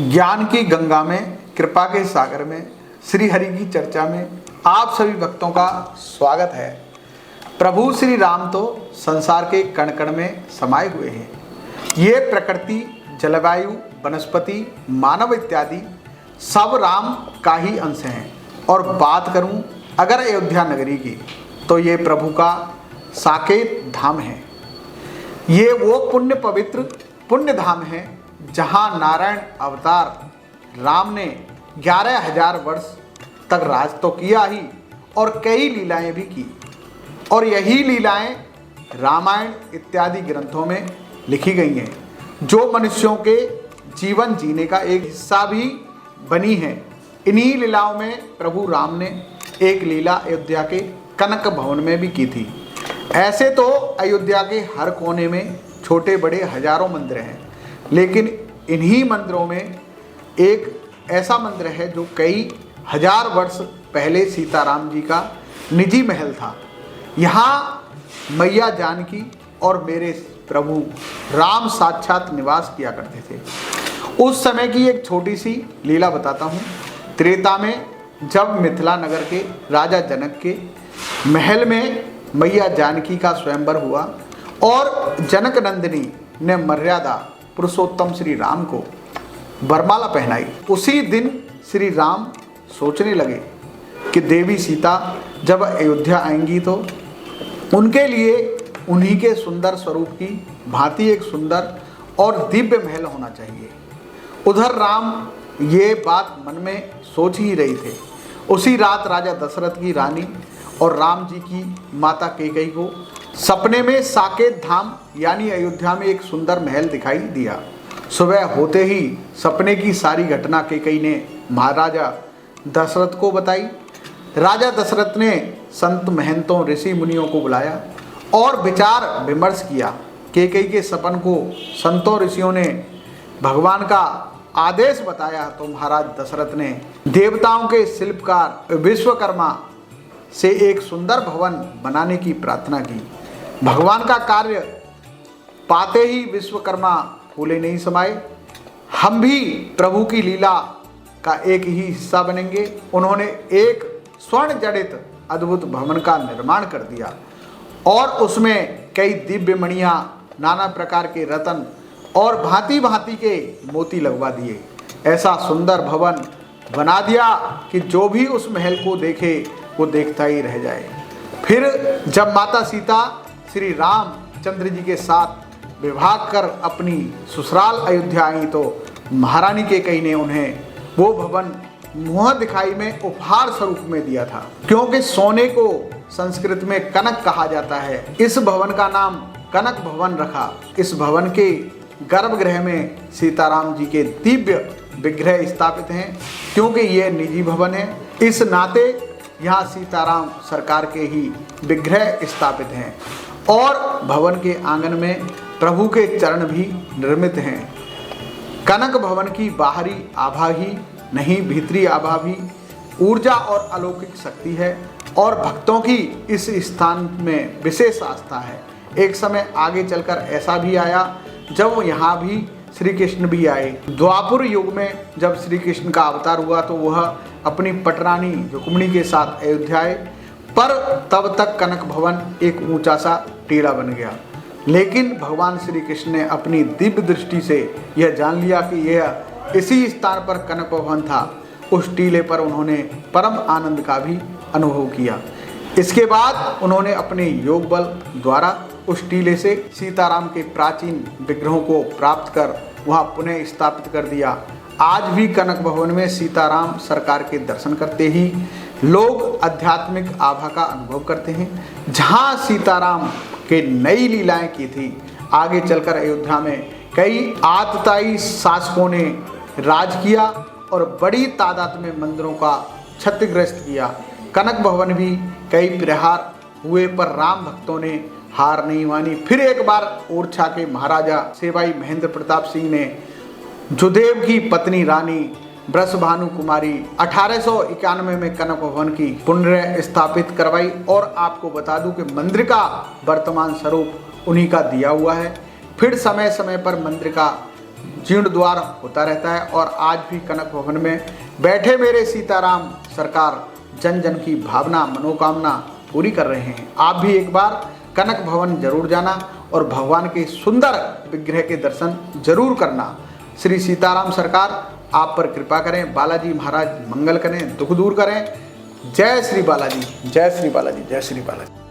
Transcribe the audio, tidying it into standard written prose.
ज्ञान की गंगा में, कृपा के सागर में, श्री हरि की चर्चा में आप सभी भक्तों का स्वागत है। प्रभु श्री राम तो संसार के कण कण में समाये हुए हैं। ये प्रकृति, जलवायु, वनस्पति, मानव इत्यादि सब राम का ही अंश हैं। और बात करूं अगर अयोध्या नगरी की, तो ये प्रभु का साकेत धाम है। ये वो पवित्र पुण्य धाम है जहाँ नारायण अवतार राम ने 11,000 वर्ष तक राज तो किया ही और कई लीलाएं भी की। और यही लीलाएं रामायण इत्यादि ग्रंथों में लिखी गई हैं, जो मनुष्यों के जीवन जीने का एक हिस्सा भी बनी है। इन्हीं लीलाओं में प्रभु राम ने एक लीला अयोध्या के कनक भवन में भी की थी। ऐसे तो अयोध्या के हर कोने में छोटे बड़े हजारों मंदिर हैं, लेकिन इन्हीं मंदिरों में एक ऐसा मंदिर है जो कई हजार वर्ष पहले सीताराम जी का निजी महल था। यहाँ मैया जानकी और मेरे प्रभु राम साक्षात निवास किया करते थे। उस समय की एक छोटी सी लीला बताता हूँ। त्रेता में जब मिथिला नगर के राजा जनक के महल में मैया जानकी का स्वयंवर हुआ और जनक नंदिनी ने मर्यादा पुरुषोत्तम श्री राम को वरमाला पहनाई, उसी दिन श्री राम सोचने लगे कि देवी सीता जब अयोध्या आएंगी तो उनके लिए उन्हीं के सुंदर स्वरूप की भांति एक सुंदर और दिव्य महल होना चाहिए। उधर राम ये बात मन में सोच ही रही थे। उसी रात राजा दशरथ की रानी और राम जी की माता कैकेयी को सपने में साकेत धाम यानी अयोध्या में एक सुंदर महल दिखाई दिया। सुबह होते ही सपने की सारी घटना कैकेयी ने महाराजा दशरथ को बताई। राजा दशरथ ने संत महंतों ऋषि मुनियों को बुलाया और विचार विमर्श किया। कैकेयी के सपन को संतों ऋषियों ने भगवान का आदेश बताया तो महाराज दशरथ ने देवताओं के शिल्पकार विश्वकर्मा से एक सुंदर भवन बनाने की प्रार्थना की। भगवान का कार्य पाते ही विश्वकर्मा फूले नहीं समाये। हम भी प्रभु की लीला का एक ही हिस्सा बनेंगे। उन्होंने एक स्वर्ण जड़ित अद्भुत भवन का निर्माण कर दिया और उसमें कई दिव्य मणियाँ, नाना प्रकार के रत्न और भांति भांति के मोती लगवा दिए। ऐसा सुंदर भवन बना दिया कि जो भी उस महल को देखे वो देखता ही रह जाए। फिर जब माता सीता श्री रामचंद्र जी के साथ विवाह कर अपनी ससुराल अयोध्या आई तो महारानी कैकेयी ने उन्हें वो भवन मुँह दिखाई में उपहार स्वरूप में दिया था। क्योंकि सोने को संस्कृत में कनक कहा जाता है, इस भवन का नाम कनक भवन रखा। इस भवन के गर्भगृह में सीताराम जी के दिव्य विग्रह स्थापित हैं। क्योंकि ये निजी भवन है, इस नाते यहाँ सीताराम सरकार के ही विग्रह स्थापित हैं और भवन के आंगन में प्रभु के चरण भी निर्मित हैं। कनक भवन की बाहरी आभा ही नहीं, भीतरी आभा भी ऊर्जा और अलौकिक शक्ति है और भक्तों की इस स्थान में विशेष आस्था है। एक समय आगे चलकर ऐसा भी आया जब यहाँ भी श्री कृष्ण भी आए। द्वापर युग में जब श्री कृष्ण का अवतार हुआ तो वह अपनी पटरानी रुक्मिणी के साथ अयोध्या आए, पर तब तक कनक भवन एक ऊंचा सा टीला बन गया। लेकिन भगवान श्री कृष्ण ने अपनी दिव्य दृष्टि से यह जान लिया कि यह इसी स्थान पर कनक भवन था। उस टीले पर उन्होंने परम आनंद का भी अनुभव किया। इसके बाद उन्होंने अपने योग बल द्वारा उस टीले से सीताराम के प्राचीन विग्रहों को प्राप्त कर वहाँ पुनः स्थापित कर दिया। आज भी कनक भवन में सीताराम सरकार के दर्शन करते ही लोग आध्यात्मिक आभा का अनुभव करते हैं। जहाँ सीताराम के नई लीलाएं की थी, आगे चलकर अयोध्या में कई आतताई शासकों ने राज किया और बड़ी तादाद में मंदिरों का क्षतिग्रस्त किया। कनक भवन भी कई प्रहार हुए पर राम भक्तों ने हार नहीं मानी। फिर एक बार ओरछा के महाराजा सेवाई महेंद्र प्रताप सिंह ने जुदेव की पत्नी रानी ब्रजभानु कुमारी 1891 में कनक भवन की पुनः स्थापित करवाई। और आपको बता दूं कि मंदिर का वर्तमान स्वरूप उन्हीं का दिया हुआ है। फिर समय समय पर मंदिर का जीर्णोद्धार होता रहता है। और आज भी कनक भवन में बैठे मेरे सीताराम सरकार जन जन की भावना मनोकामना पूरी कर रहे हैं। आप भी एक बार कनक भवन जरूर जाना और भगवान के सुंदर विग्रह के दर्शन जरूर करना। श्री सीताराम सरकार आप पर कृपा करें, बालाजी महाराज मंगल करें, दुख दूर करें। जय श्री बालाजी, जय श्री बालाजी, जय श्री बालाजी।